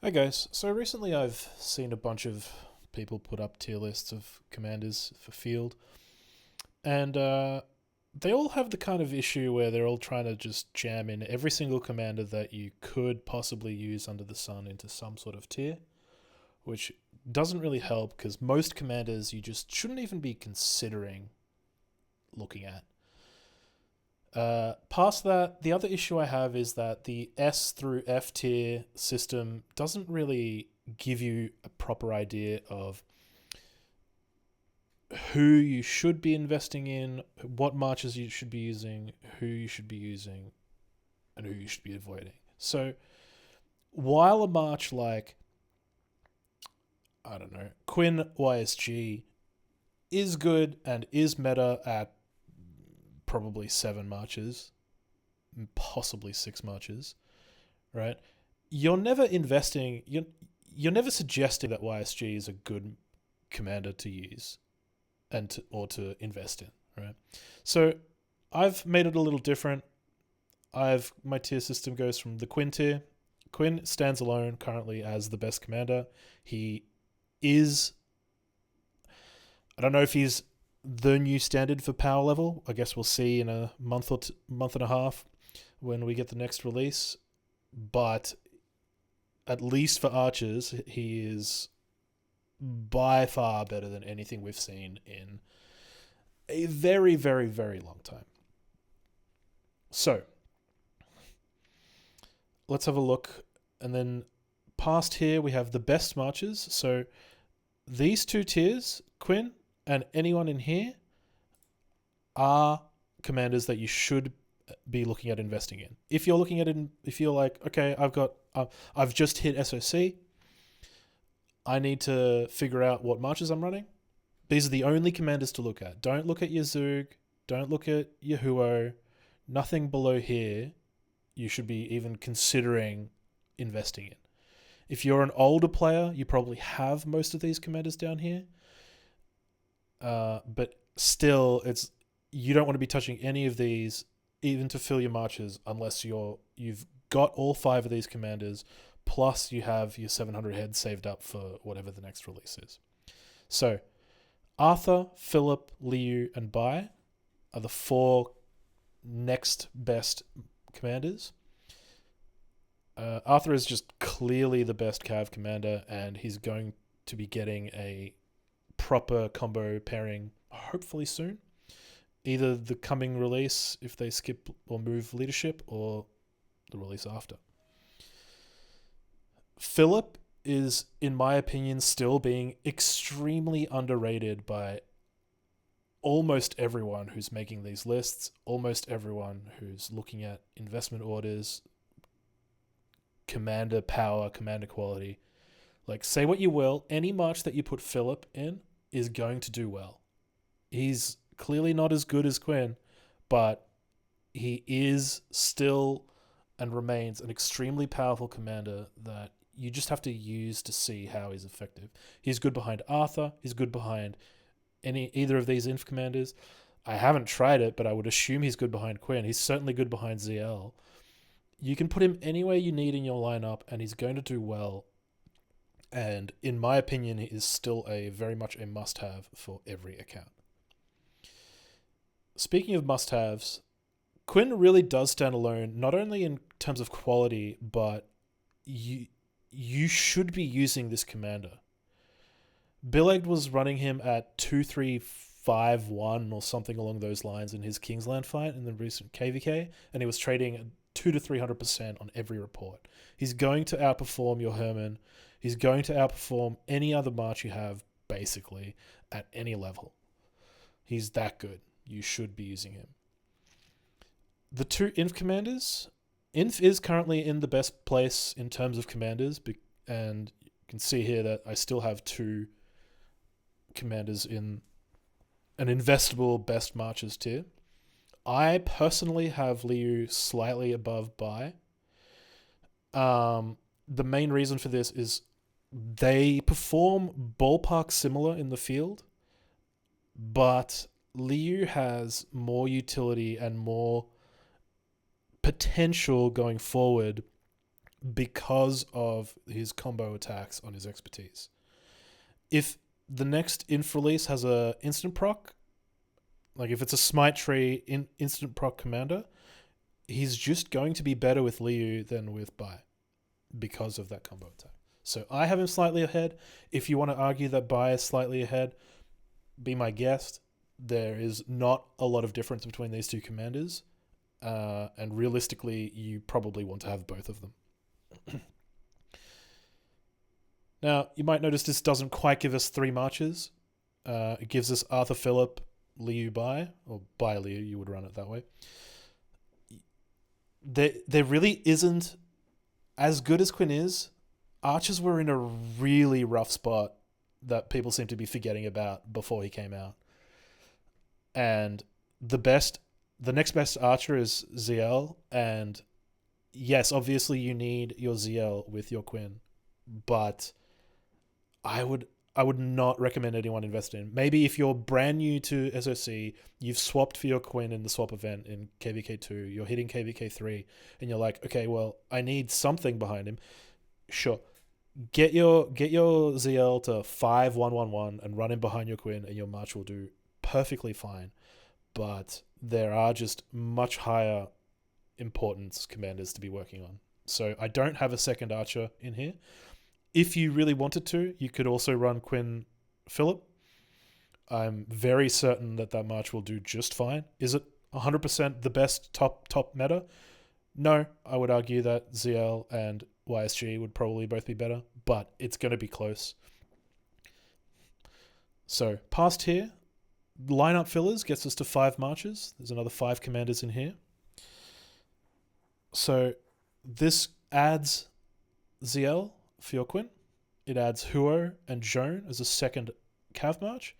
Hi guys. So recently I've seen a bunch of people put up tier lists of commanders for field, and they all have the kind of issue where they're all trying to just jam in every single commander that you could possibly use under the sun into some sort of tier, which doesn't really help because most commanders you just shouldn't even be considering looking at. Past that, the other issue I have is that the S through F tier system doesn't really give you a proper idea of who you should be investing in, what marches you should be using, who you should be using, and who you should be avoiding. So, while a march like, I don't know, Quinn YSG is good and is meta at probably 7 marches, possibly 6 marches, right? You're never investing. You're never suggesting that YSG is a good commander to use or to invest in, right? So I've made it a little different. My tier system goes from the Quinn tier. Quinn stands alone currently as the best commander. He is. I don't know if he's the new standard for power level. I guess we'll see in a month and a half when we get the next release. But at least for archers, he is by far better than anything we've seen in a very, very, very long time. So let's have a look. And then past here, we have the best marches. So these two tiers, Quinn and anyone in here, are commanders that you should be looking at investing in. If you're looking at it, if you're like, okay, I've just hit SOC, I need to figure out what marches I'm running. These are the only commanders to look at. Don't look at your Zug. Don't look at your Huo. Nothing below here you should be even considering investing in. If you're an older player, you probably have most of these commanders down here. But still, you don't want to be touching any of these, even to fill your marches, unless you've got all 5 of these commanders, plus you have your 700 heads saved up for whatever the next release is. So, Arthur, Philip, Liu, and Bai are the 4 next best commanders. Arthur is just clearly the best Cav commander, and he's going to be getting a proper combo pairing hopefully soon. Either the coming release, if they skip or move leadership, or the release after. Philip is, in my opinion, still being extremely underrated by almost everyone who's making these lists, almost everyone who's looking at investment orders, commander power, commander quality. Like, say what you will, any march that you put Philip in is going to do well. He's clearly not as good as Quinn, but he is still and remains an extremely powerful commander that you just have to use to see how he's effective. He's good behind Arthur. He's good behind either of these inf commanders. I haven't tried it, but I would assume he's good behind Quinn. He's certainly good behind ZL. You can put him anywhere you need in your lineup, and he's going to do well. And in my opinion, he is still very much a must-have for every account. Speaking of must-haves, Quinn really does stand alone, not only in terms of quality, but you should be using this commander. Billegg was running him at 2-3-5-1 or something along those lines in his Kingsland fight in the recent KVK, and he was trading 200 to 300% on every report. He's going to outperform your Herman. He's going to outperform any other march you have, basically, at any level. He's that good. You should be using him. The 2 Inf commanders, Inf is currently in the best place in terms of commanders, and you can see here that I still have 2 commanders in an investable best marches tier. I personally have Liu slightly above Bai. The main reason for this is they perform ballpark similar in the field, but Liu has more utility and more potential going forward because of his combo attacks on his expertise. If the next inf release has a instant proc, like if it's a smite tree instant proc commander, he's just going to be better with Liu than with Bai because of that combo attack. So I have him slightly ahead. If you want to argue that Bai is slightly ahead, be my guest. There is not a lot of difference between these two commanders. And realistically, you probably want to have both of them. Now, you might notice this doesn't quite give us 3 marches. It gives us Arthur Phillip, Liu Bai, or Bai Liu, you would run it that way. There really isn't, as good as Quinn is, archers were in a really rough spot that people seem to be forgetting about before he came out. And the next best archer is ZL, and yes, obviously you need your ZL with your Quinn, but I would not recommend anyone invest in. Maybe if you're brand new to SOC, you've swapped for your Quinn in the swap event in KVK2, you're hitting KVK3, and you're like, okay, well, I need something behind him. Sure. Get your ZL to 5-1-1-1 and run him behind your Quinn, and your march will do perfectly fine. But there are just much higher importance commanders to be working on. So I don't have a second archer in here. If you really wanted to, you could also run Quinn Phillip. I'm very certain that march will do just fine. Is it 100% the best top meta? No, I would argue that ZL and YSG would probably both be better, but it's going to be close. So past here, lineup fillers gets us to 5 marches. There's another 5 commanders in here. So this adds ZL for your Quinn. It adds Huo and Joan as a second cav march.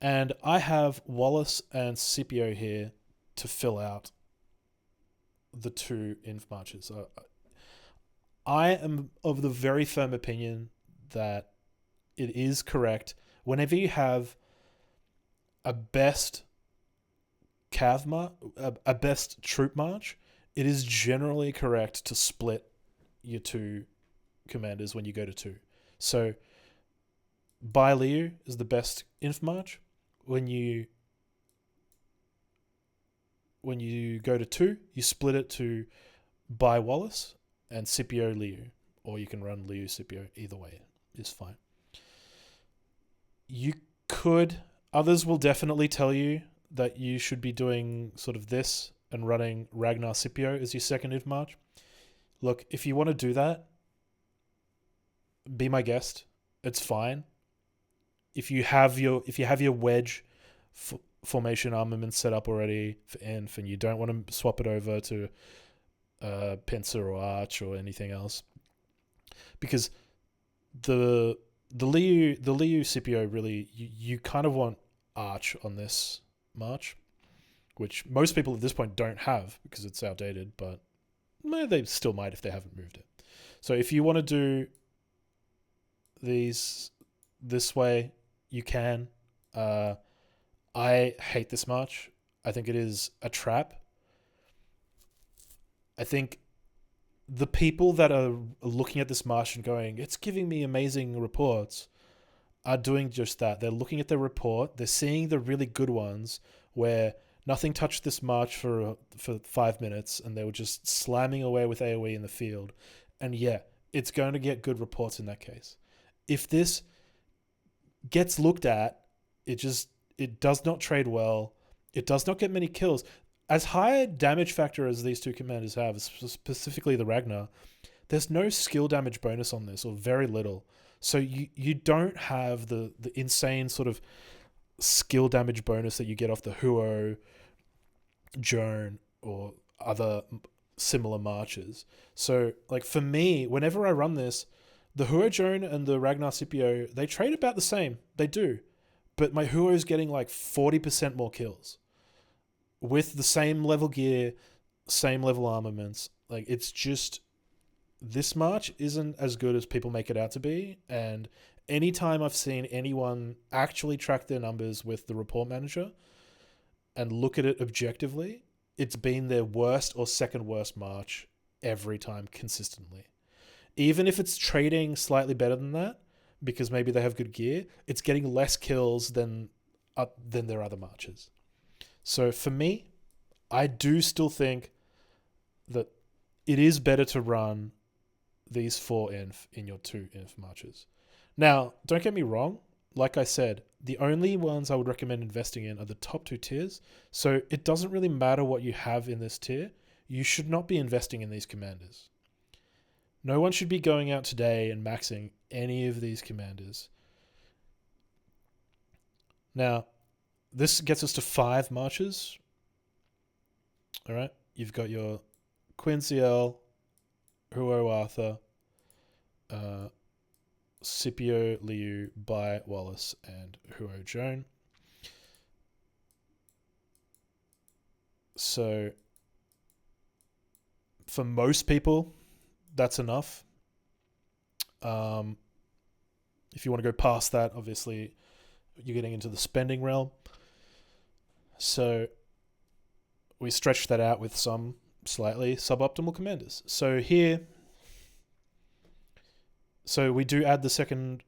And I have Wallace and Scipio here to fill out the 2 inf marches. I am of the very firm opinion that it is correct whenever you have a best a best troop march, it is generally correct to split your 2 commanders when you go to 2. So Bai Liu is the best inf march. When you go to 2, you split it to Bai Wallace and Scipio Liu, or you can run Liu Scipio. Either way is fine. Others will definitely tell you that you should be doing sort of this and running Ragnar Scipio as your second inf march. Look, if you want to do that, be my guest. It's fine. If you have your wedge formation armament set up already for inf and you don't want to swap it over to Pincer or Arch or anything else, because the Liu Scipio really you kind of want Arch on this march, which most people at this point don't have because it's outdated, but they still might if they haven't moved it. So if you want to do these this way, you can. I hate this march. I think it is a trap. I think the people that are looking at this march and going, it's giving me amazing reports, are doing just that. They're looking at the report. They're seeing the really good ones where nothing touched this march for 5 minutes and they were just slamming away with AoE in the field. And yeah, it's going to get good reports in that case. If this gets looked at, it does not trade well. It does not get many kills. As high a damage factor as these 2 commanders have, specifically the Ragnar, there's no skill damage bonus on this, or very little. So you don't have the insane sort of skill damage bonus that you get off the Huo, Joan, or other similar marches. So like for me, whenever I run this, the Huo Joan and the Ragnar Scipio, they trade about the same. They do. But my Huo is getting like 40% more kills with the same level gear, same level armaments. Like it's just, this march isn't as good as people make it out to be. And anytime I've seen anyone actually track their numbers with the report manager and look at it objectively, it's been their worst or second worst march every time consistently. Even if it's trading slightly better than that, because maybe they have good gear, it's getting less kills than their other marches. So for me, I do still think that it is better to run these 4 inf in your 2 inf marches. Now, don't get me wrong. Like I said, the only ones I would recommend investing in are the top 2 tiers. So it doesn't really matter what you have in this tier. You should not be investing in these commanders. No one should be going out today and maxing any of these commanders. Now, this gets us to 5 marches. All right. You've got your Quincyl, Huo Arthur, Scipio, Liu, Bai, Wallace, and Huo Joan. So, for most people, that's enough. If you want to go past that, obviously, you're getting into the spending realm. So, we stretch that out with some slightly suboptimal commanders. So here, we do add the second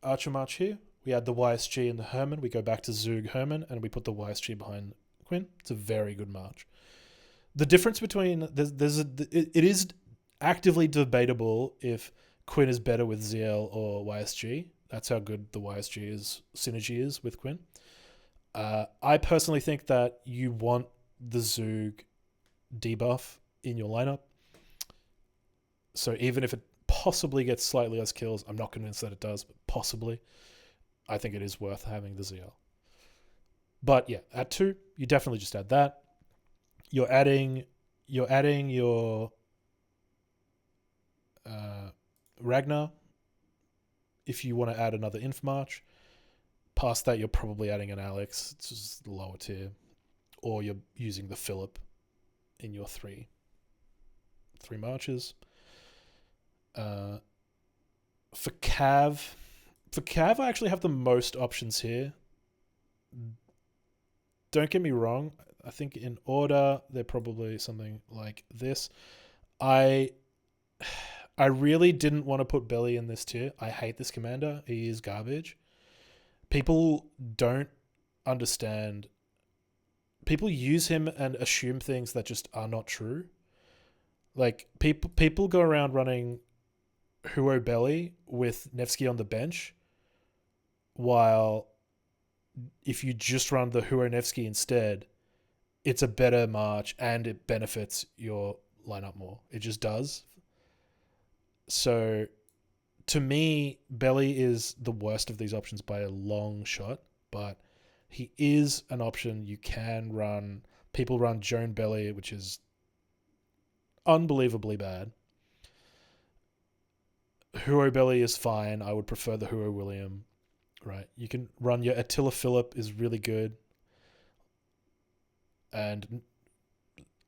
Archer March here. We add the YSG and the Herman. We go back to Zug Herman, and we put the YSG behind Quinn. It's a very good march. The difference between it is actively debatable if Quinn is better with ZL or YSG. That's how good the YSG synergy is with Quinn. I personally think that you want the Zug debuff in your lineup. So even if it possibly gets slightly less kills, I'm not convinced that it does, but possibly, I think it is worth having the ZL. But yeah, at 2, you definitely just add that. You're adding your Ragnar if you want to add another Inf March. Past that, you're probably adding an Alex. It's just lower tier. Or you're using the Philip in your 3 marches. For Cav, I actually have the most options here. Don't get me wrong. I think in order, they're probably something like this. I really didn't want to put Belly in this tier. I hate this commander. He is garbage. People don't understand. People use him and assume things that just are not true. Like, people go around running Huo Belly with Nevsky on the bench, while if you just run the Huo Nevsky instead, it's a better march and it benefits your lineup more. It just does. So, to me, Belly is the worst of these options by a long shot, but he is an option you can run. People run Joan Belly, which is unbelievably bad. Huo Belly is fine. I would prefer the Huo William. Right. You can run your Attila Philip is really good. And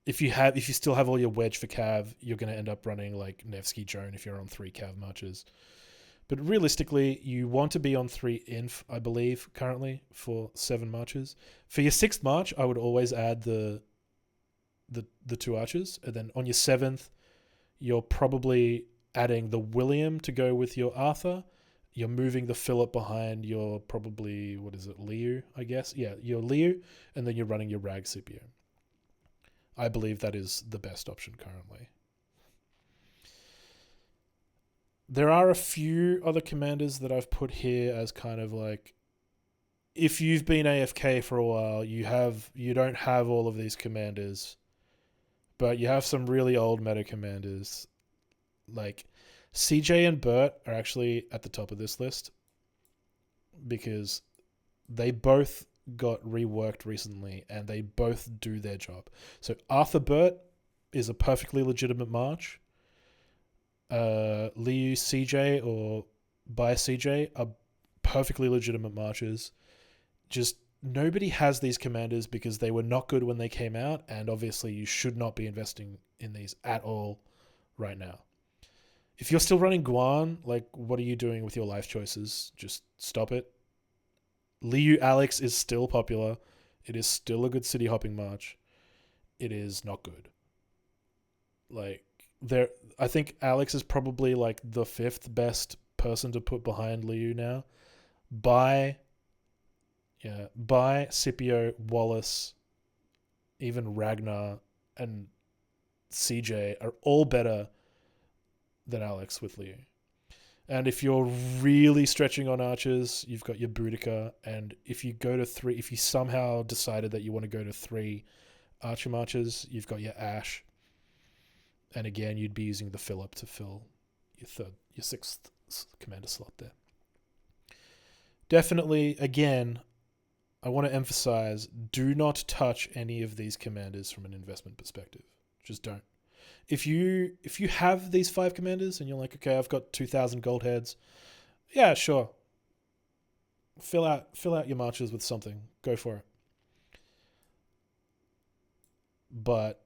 if you still have all your wedge for Cav, you're going to end up running like Nevsky Joan if you're on 3 Cav marches. But realistically, you want to be on 3 Inf, I believe, currently, for 7 marches. For your 6th march, I would always add the 2 archers. And then on your 7th, you're probably adding the William to go with your Arthur. You're moving the Philip behind your probably, Liu, I guess? Yeah, your Liu. And then you're running your Rag Scipio. I believe that is the best option currently. There are a few other commanders that I've put here as kind of like, if you've been AFK for a while, you don't have all of these commanders, but you have some really old meta commanders. Like CJ and Bert are actually at the top of this list because they both got reworked recently and they both do their job. So Arthur Bert is a perfectly legitimate march. Liu CJ or Bai CJ are perfectly legitimate marches. Just nobody has these commanders because they were not good when they came out, and obviously you should not be investing in these at all right now. If you're still running Guan, like, what are you doing with your life choices? Just stop it. Liu Alex is still popular. It is still a good city hopping march. It is not good. Like, there. I think Alex is probably like the fifth best person to put behind Liu now. By Scipio, Wallace, even Ragnar and CJ are all better than Alex with Liu. And if you're really stretching on archers, you've got your Boudica. And if you go to 3, if you somehow decided that you want to go to 3 archer marchers, you've got your Ash. And again, you'd be using the Philip to fill your 6th commander slot there. Definitely, again, I want to emphasize, do not touch any of these commanders from an investment perspective. Just don't. If you have these 5 commanders and you're like, okay, I've got 2,000 gold heads, yeah, sure. Fill out your marches with something. Go for it. But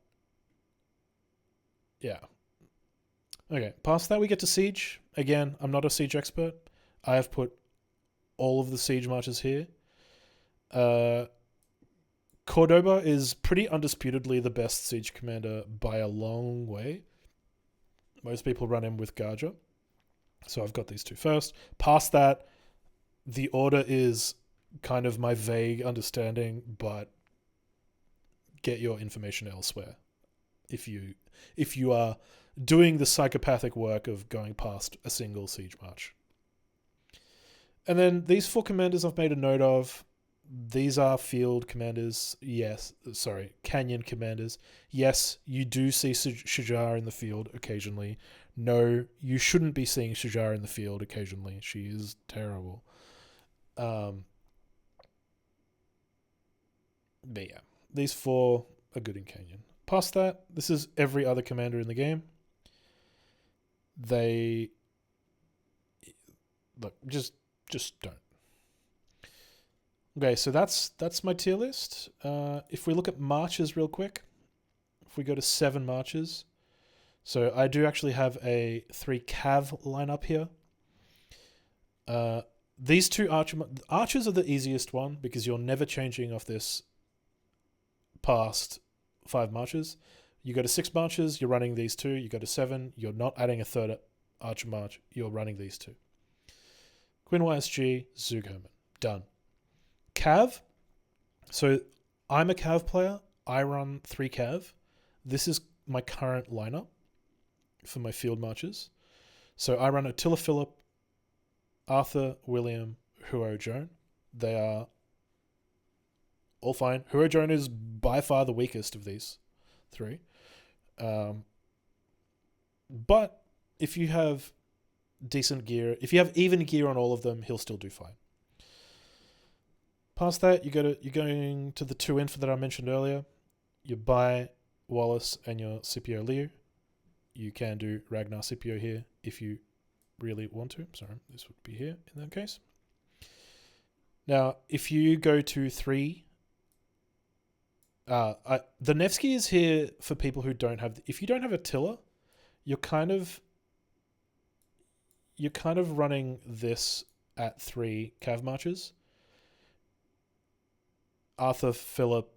yeah. Okay, past that we get to siege. Again, I'm not a siege expert. I have put all of the siege marches here. Cordoba is pretty undisputedly the best siege commander by a long way. Most people run him with Garja. So I've got these 2 first. Past that, the order is kind of my vague understanding, but get your information elsewhere. If you are doing the psychopathic work of going past a single siege march. And then these 4 commanders I've made a note of. These are field commanders. Canyon commanders. Yes, you do see Shajar in the field occasionally. No, you shouldn't be seeing Shajar in the field occasionally. She is terrible. But yeah, these 4 are good in Canyon. Past that, this is every other commander in the game. They look, just don't. Okay, so that's my tier list. If we look at marches real quick, if we go to 7 marches, so I do actually have a 3 cav lineup here. These 2 archers are the easiest one because you're never changing off this past 5 marches. You go to 6 marches, you're running these 2. You go to 7, you're not adding a 3rd archer march, you're running these 2. Quinn YSG, Zug Herman. Done. Cav. So I'm a Cav player. I run 3 Cav. This is my current lineup for my field marches. So I run Attila Philip, Arthur, William, Huo Joan. They are all fine. Huo Joan is by far the weakest of these 3. But if you have decent gear, if you have even gear on all of them, he'll still do fine. Past that, you're going to the 2 inf that I mentioned earlier. You buy Wallace and your Scipio Liu. You can do Ragnar Scipio here if you really want to. Sorry, this would be here in that case. Now, if you go to 3, the Nevsky is here for people who don't have. If you don't have Attila, you're kind of running this at 3 cav marches. Arthur, Philip,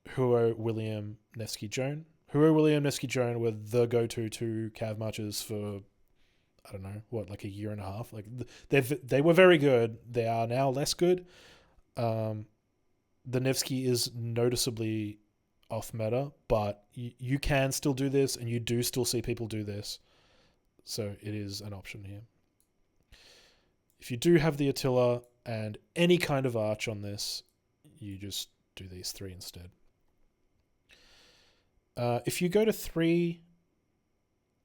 Huo, William, Nevsky, Joan. Huo, William, Nevsky, Joan were the go-to 2 cav marches for, I don't know, like a year and a half. Like they were very good. They are now less good. The Nevsky is noticeably off meta, but you can still do this, and you do still see people do this. So it is an option here. If you do have the Attila and any kind of arch on this, you just do these 3 instead. If you go to 3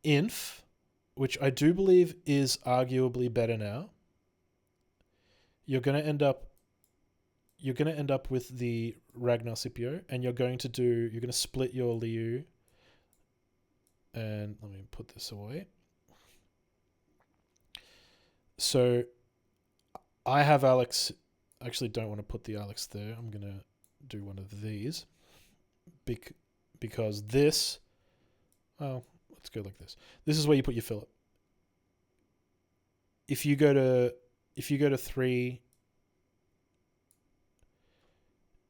inf, which I do believe is arguably better now, you're going to end up with the Ragnar Scipio, and you're going to split your Liu. And let me put this away. So I have Alex. I actually don't want to put the Alex there. I'm going to do one of these because this, well, let's go like this. This is where you put your Philip. If you go to 3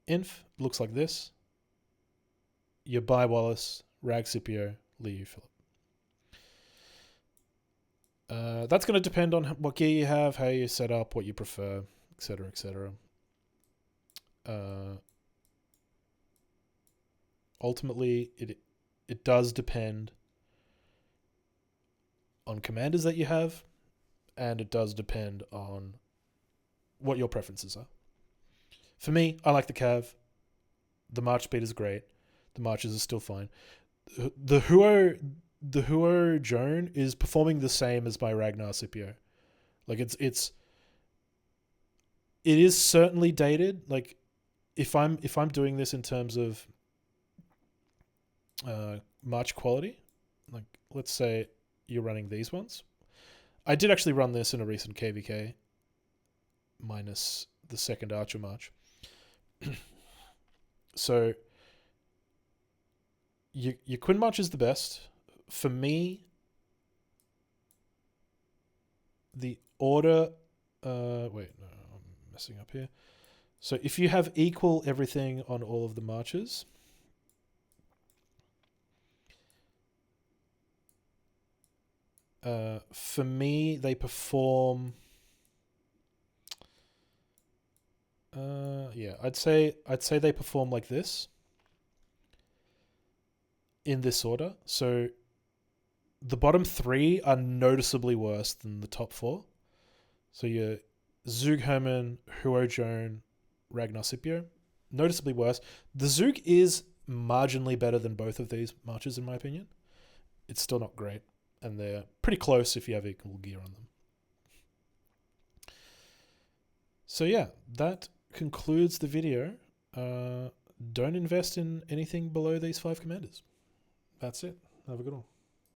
inf, looks like this. You buy Wallace, Rag Scipio, Liu Philip. That's going to depend on what gear you have, how you set up, what you prefer, etc., etc. Ultimately, it does depend on commanders that you have, and it does depend on what your preferences are. For me, I like the Cav. The March speed is great. The Marches are still fine. The Huo Joan is performing the same as my Ragnar Scipio. Like it is certainly dated. Like if I'm doing this in terms of March quality, like let's say you're running these ones. I did actually run this in a recent KVK minus the second Archer March. So your Quinn March is the best. For me, the order wait, no, I'm messing up here. So if you have equal everything on all of the marches, for me they perform yeah, I'd say they perform like this in this order. So the bottom 3 are noticeably worse than the top 4. So your Zug Herman, Huo Joan, Ragnar Scipio, noticeably worse. The Zug is marginally better than both of these marches, in my opinion. It's still not great, and they're pretty close if you have equal gear on them. So yeah, that concludes the video. Don't invest in anything below these 5 commanders. That's it. Have a good one.